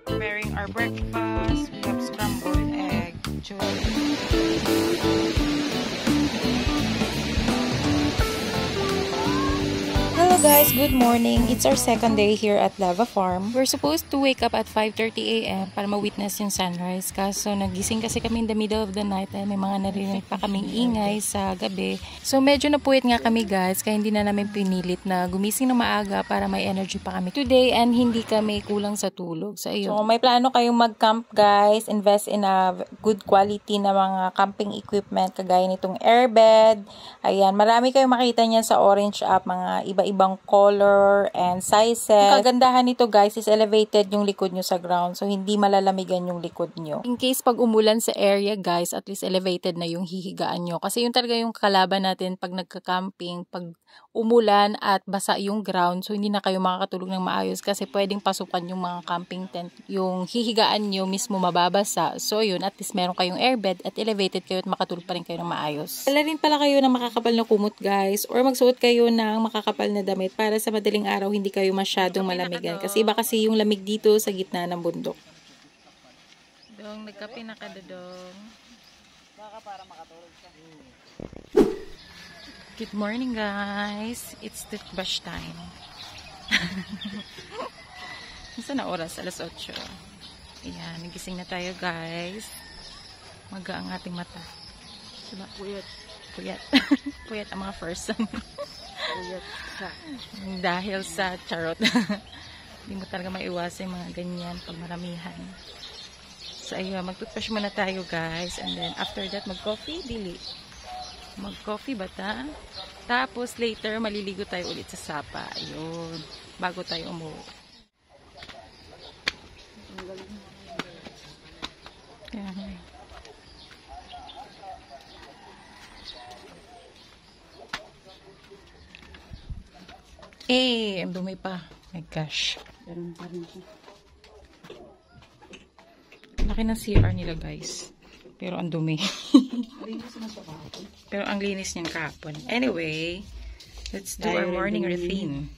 Preparing our breakfast. We have scrambled egg, joy. Hello guys, good morning. It's our second day here at Lava Farm. We're supposed to wake up at 5:30 a.m. para ma-witness yung sunrise. Kaso nagising kasi kami in the middle of the night dahil may mga narinig pa kaming ingay sa gabi. So medyo napuwit nga kami guys, kaya hindi na namin pinilit na gumising na maaga para may energy pa kami today and hindi kami kulang sa tulog. So ayun. So may plano kayong mag-camp guys, invest in a good quality na mga camping equipment kagaya nitong airbed. Ayan, marami kayong makita niyan sa Orange app, mga iba-ibang color and sizes. Ang kagandahan nito guys is elevated yung likod nyo sa ground, so hindi malalamigan yung likod nyo. In case pag umulan sa area guys, at least elevated na yung hihigaan nyo. Kasi yun talaga yung kalaban natin pag nagka-camping, pag umulan at basa yung ground, so hindi na kayo makakatulog ng maayos kasi pwedeng pasukan yung mga camping tent. Yung hihigaan nyo mismo mababasa. So yun, at least meron kayong airbed at elevated kayo at makatulog pa rin kayo ng maayos. Wala rin pala kayo ng makakapal na kumot guys, or magsuot kayo ng makakapal na damit para sa madaling araw hindi kayo masyadong malamigan. Kasi iba kasi yung lamig dito sa gitna ng bundok. Dong, nagkape na ka Dong. Baka para makatulog ka. Good morning guys. It's toothbrush time. Saan na oras? Alas 8. Ayan, nagising na tayo guys. Maga ang ating mata. Diba? Puyat. Puyat. Puyat ang mga person. Puyat sa. Dahil sa charot. Hindi mo talaga maiwasan yung mga ganyan pag maramihan. So ayun, mag-toothbrush muna tayo guys. And then after that, mag-coffee, dili. Mag-coffee bata. Tapos later, maliligo tayo ulit sa sapa. Ayun. Bago tayo umuwi. Ayan. Eh, ang dumi pa. My gosh. Ganun pa rin siya. Laki ng CR nila guys. Pero ang dumi. Pero ang linis niyang kahapon. Anyway, let's do our morning routine.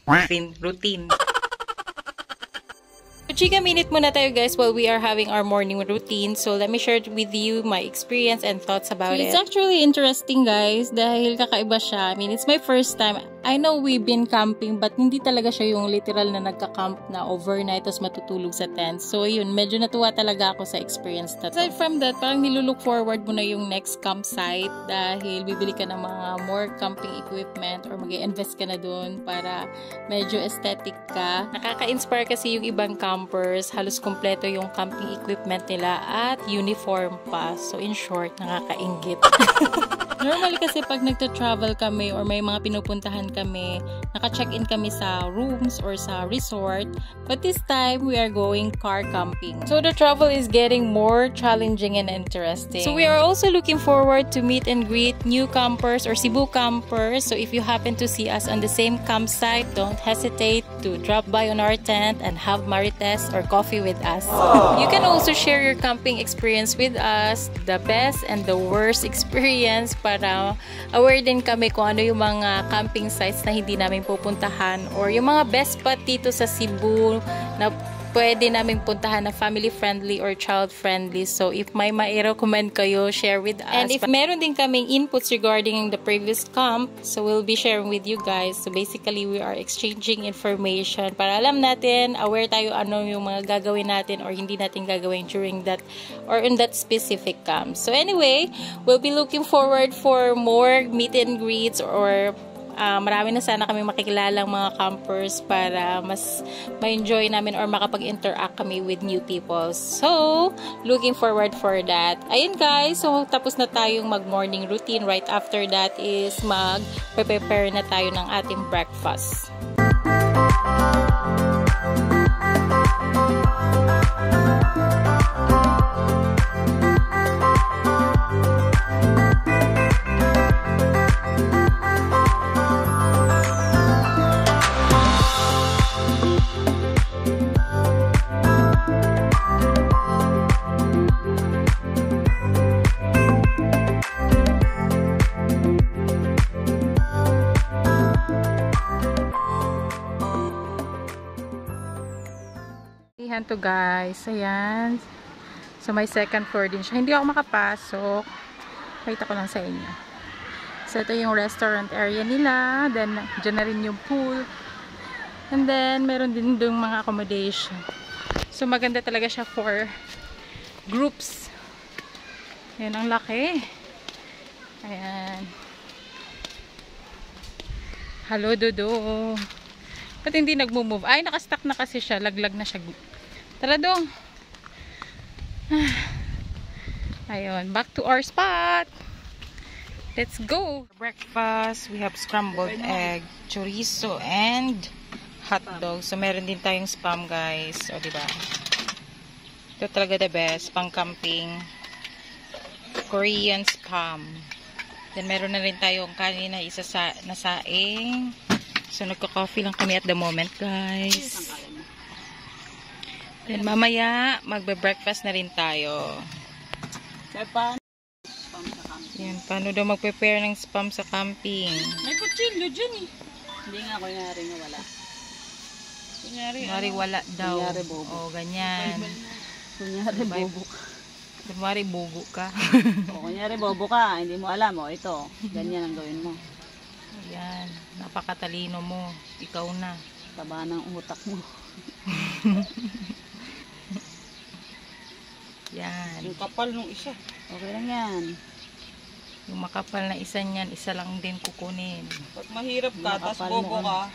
Routine. Chika minute muna tayo guys while we are having our morning routine. So let me share with you my experience and thoughts about it. It's actually interesting guys dahil kakaiba siya. I mean, it's my first time. I know we've been camping but hindi talaga siya yung literal na nagka-camp na overnight tapos matutulog sa tent. So yun, medyo natuwa talaga ako sa experience na to. Aside from that, parang nilulook forward mo na yung next campsite dahil bibili ka ng mga more camping equipment or mag-i-invest ka na dun para medyo aesthetic ka. Nakaka-inspire kasi yung ibang campers, halos kompleto yung camping equipment nila at uniform pa. So in short, nakakainggit. Normally kasi pag nagta-travel kami or may mga pinupuntahan kami, naka-check-in kami sa rooms or sa resort. But this time, we are going car camping. So the travel is getting more challenging and interesting. So we are also looking forward to meet and greet new campers or Cebu campers. So if you happen to see us on the same campsite, don't hesitate to drop by on our tent and have marites or coffee with us. You can also share your camping experience with us, the best and the worst experience, para aware din kami kung ano yung mga camping sites na hindi namin pupuntahan or yung mga best spot dito sa Cebu na pwede namin puntahan na family friendly or child friendly. So if may ma-recommend kayo, share with us. And if meron din kaming inputs regarding the previous camp, so we'll be sharing with you guys. So basically, we are exchanging information para alam natin, aware tayo ano yung mga gagawin natin or hindi natin gagawin during that or in that specific camp. So anyway, we'll be looking forward for more meet and greets or marami na sana kami makikilalang mga campers para mas ma-enjoy namin or makapag-interact kami with new people. So, looking forward for that. Ayun guys, so tapos na tayong mag-morning routine. Right after that is mag-prepare na tayo ng ating breakfast. Yan to guys. Ayan. So may second floor din siya. Hindi ako makapasok. Pakita ko lang sa inyo. So ito yung restaurant area nila. Then dyan na rin yung pool. And then meron din doon mga accommodation. So maganda talaga siya for groups. Yan ang laki. Ayan. Hello Dodo. Ba't hindi nagmo-move? Ay, nakastuck na kasi siya. Laglag na siya. Tara dong. Ayun. Back to our spot. Let's go. Breakfast. We have scrambled egg, chorizo, and hot dog. So, meron din tayong spam, guys. O, diba? Ito talaga the best. Pang camping. Korean spam. Then, meron na rin tayong kanina isa sa nasaing. So, nagka-coffee lang kami at the moment, guys. Then, mamaya, magbe-breakfast na rin tayo. Yan, paano daw mag-prepare ng spam sa camping? May kutsilyo dyan eh. Hindi nga, kunyari nga wala. Kunyari wala daw. Kunyari bobo. O, ganyan. Kunyari bobo ka. Kunyari bugo ka. O, kunyari bobo ka, hindi mo alam. O, ito. Ganyan ang gawin mo. Ayan, napakatalino mo. Ikaw na. Taba ng utak mo. Yan. Yung kapal nung isa. Okay lang yan. Yung makapal na isa niyan, isa lang din kukunin. Pag mahirap ka, tapos bobo ka,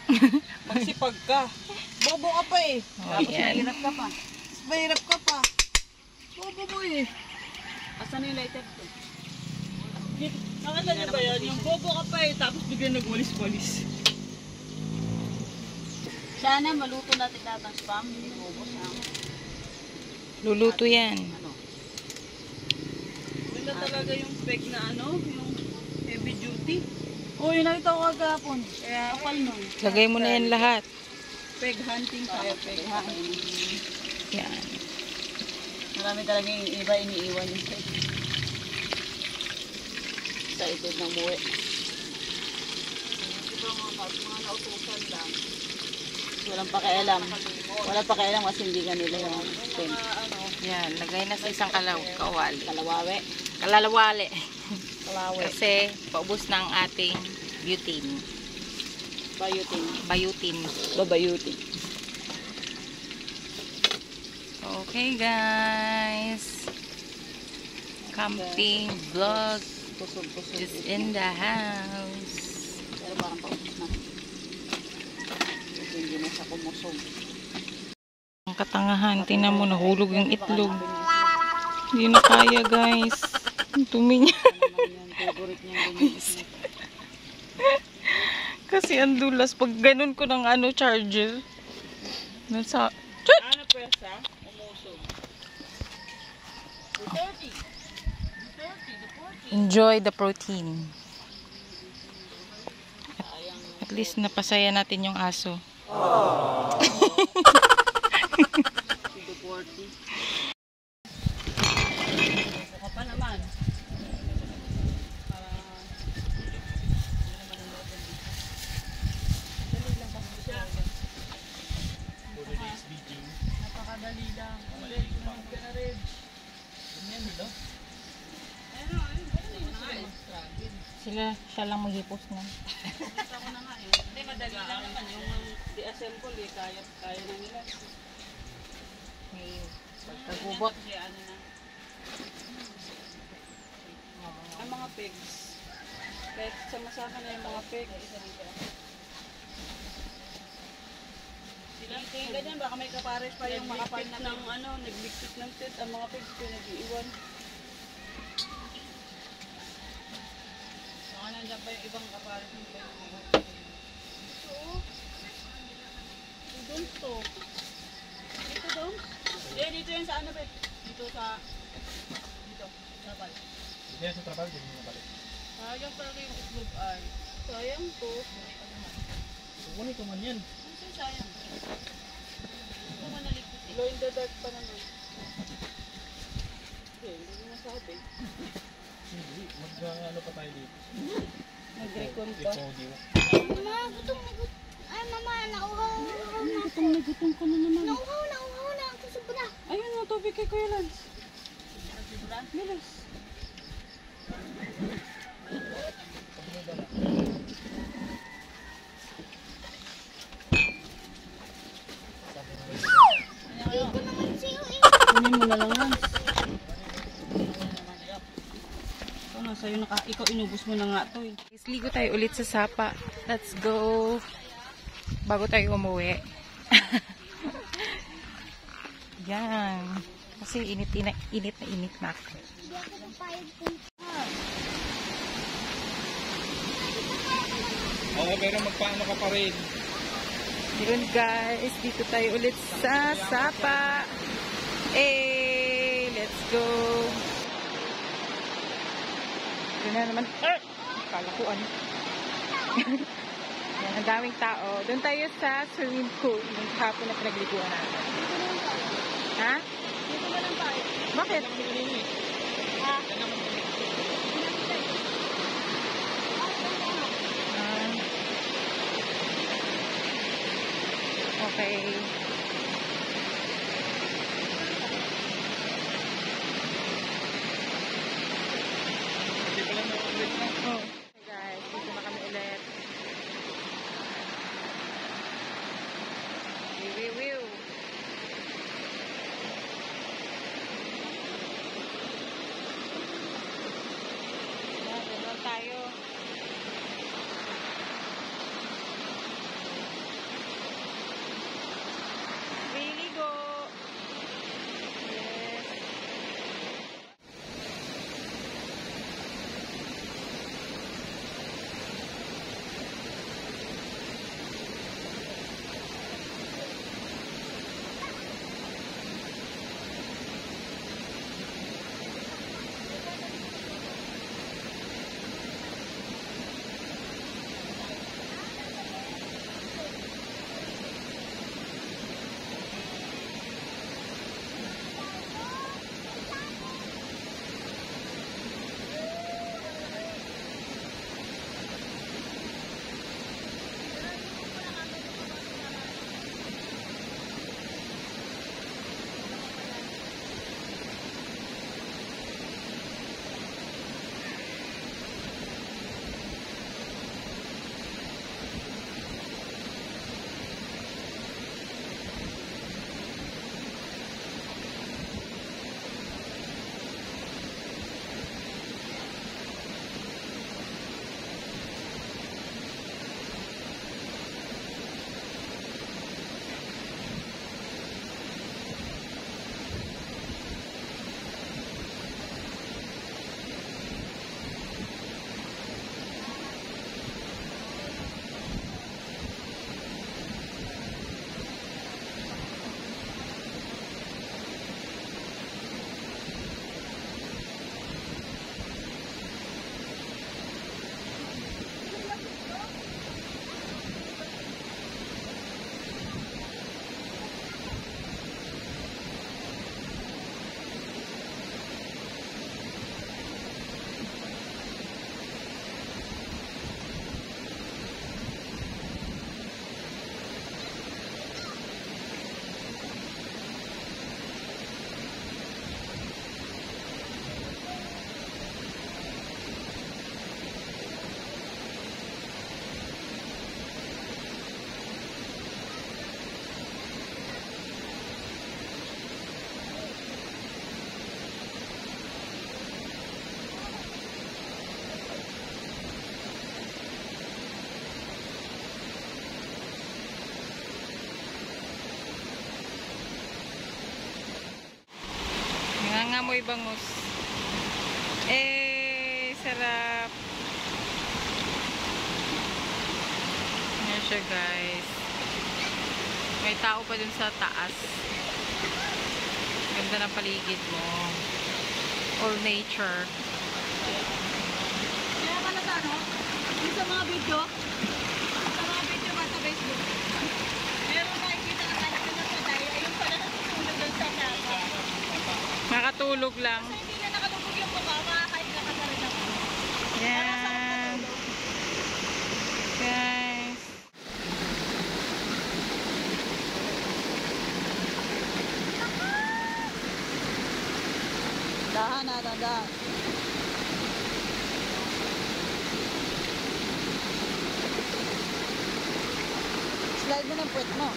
magsipag ka. Bobo ka pa eh. Oh, Tapos yan. mahirap ka pa. Mahirap ka pa. Bobo mo eh. Asan yung lighter ko? Nakita niyo ba yan? Yung bobo ka pa eh, tapos biglang nagwalis-walis. Sana maluto natin lahat ng spam. Hindi bobo siya. Luluto yan. Ano? Wala talaga yung peg na ano, yung heavy duty. Oh, yun nakita ko kagapon. Kaya kapal nun. Lagay mo na yan lahat. Peg hunting tayo, peg hunting. Yan. Marami talaga yung iba iniiwan yung peg. Sa itod ng muwi. Ito mga nautusan lang. Walang pakialam. Walang pakialam kasi hindi kanila yung peg. Yan, lagay na sa isang kawali. Kalawawe. Kalalawali. Kalawe. Kasi paubos na ang ating butane. Bayutin. Bayutin. Babayutin. Okay guys. Camping vlog Pusog-pusog. is in the house. Pero parang paubos na. Kasi hindi na siya kumusog. Ang katangahan, tingnan mo, nahulog yung itlog. Hindi na kaya guys. Ang tumi niya. Favorite niya ganyan. Kasi ang dulas. Pag ganun ko ng charger. Nasa... Ano pwesa? Umusog. Enjoy the protein. At least napasaya natin yung aso. Saka pa naman. Napakadali lang. Tumawag ka na rin. Siya lang maghipos na. Ako na nga eh. Hindi, madali lang naman. Yung di-assemble eh, kaya na nila. Pagkagubot. Kasi ano na. Ang mga pigs. Kahit sama-sama na yung mga pigs. Yung ganyan, baka may kapares pa yung makapit ng nagligpit ng tit. Ang mga pigs ko nag-iiwan. Baka nandiyan pa yung ibang kapares ng pigs. Ito oh. Doon to. Dito doon. Dito yun sa ano ba? Dito sa... Dito. Trapal. Diyan sa trapal, hindi mo nabalik. Sayang talaga yung itlog ay. Sayang to. Kukunin ko man yan. Ano sayang? Ito man naligpit. Glow in the dark pa naman. Hindi ko masabi. Hindi, mag-ano pa tayo dito. Nag-recon pa. Audio. Mama, gutom na gutom. Ay, mama, nauhaw na. Gutom na gutom ka na naman. Nauhaw na ako ng tubig kay Kuya Lance. Bilis. Kunin mo na lang, Lance. Ito na, sa'yo ikaw inubos mo na nga to eh. Ligo tayo ulit sa Sapa. Let's go. Bago tayo umuwi. Yan. Kasi init na ako. Oo, pero magpaano ka pa rin. Yun guys, dito tayo ulit sa Sapa. Let's go. Yun na naman. Kala ko ano. Yan, ang daming tao. Doon tayo sa swimming pool. Yung hapon na pinagliguan natin. Ha? Dito na lang tayo. Bakit? Ha? Okay. Oh. Hey guys, dito na kami ulit. Wiw. Doon tayo. Liligo. Yes. Nangangamoy bangus. Sarap. Yan siya guys. May tao pa dun sa taas. Ganda ng paligid mo. All nature. Kaya pala sa ano? Yung sa mga video ba sa Facebook? Meron nakikita na tayo na sa tayo. Ayun pala natutulog doon sa Sapa. Nakatulog lang. Kasi hindi na nakalubog yung mukha. Makakain na ka na rin ako. Yan. Guys. Dahan na, dahan. Slide mo ng puwet mo.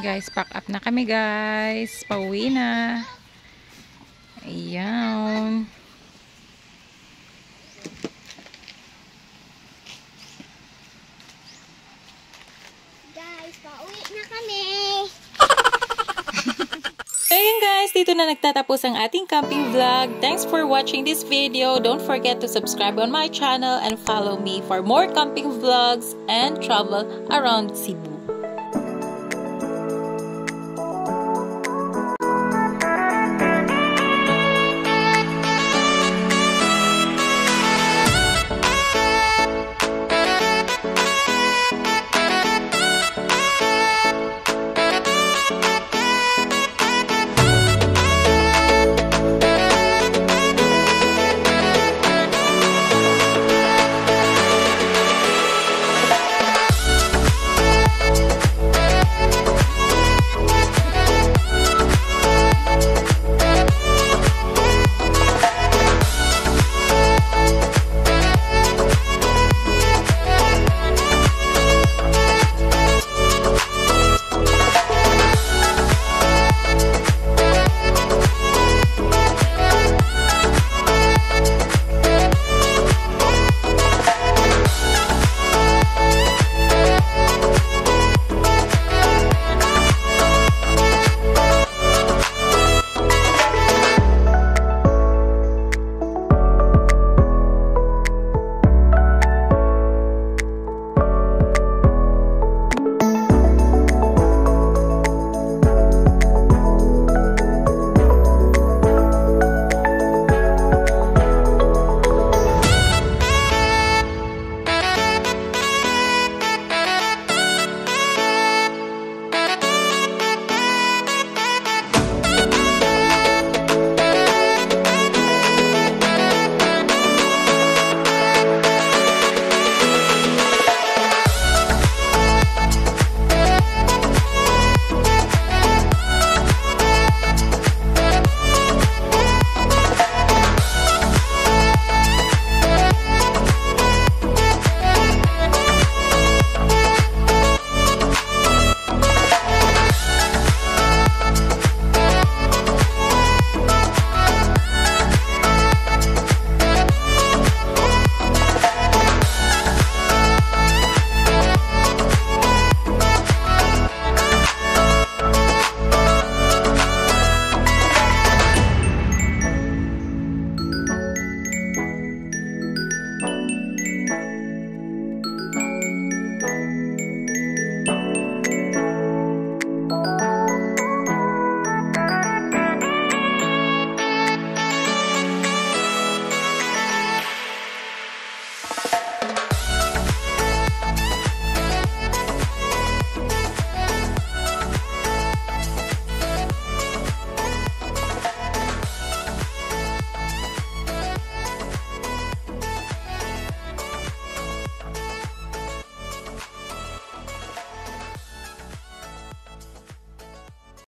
Guys, pack up na kami guys. Pauwi na. Ayan. Guys, pauwi na kami. Ayun guys, dito na nagtatapos ang ating camping vlog. Thanks for watching this video. Don't forget to subscribe on my channel and follow me for more camping vlogs and travel around Cebu.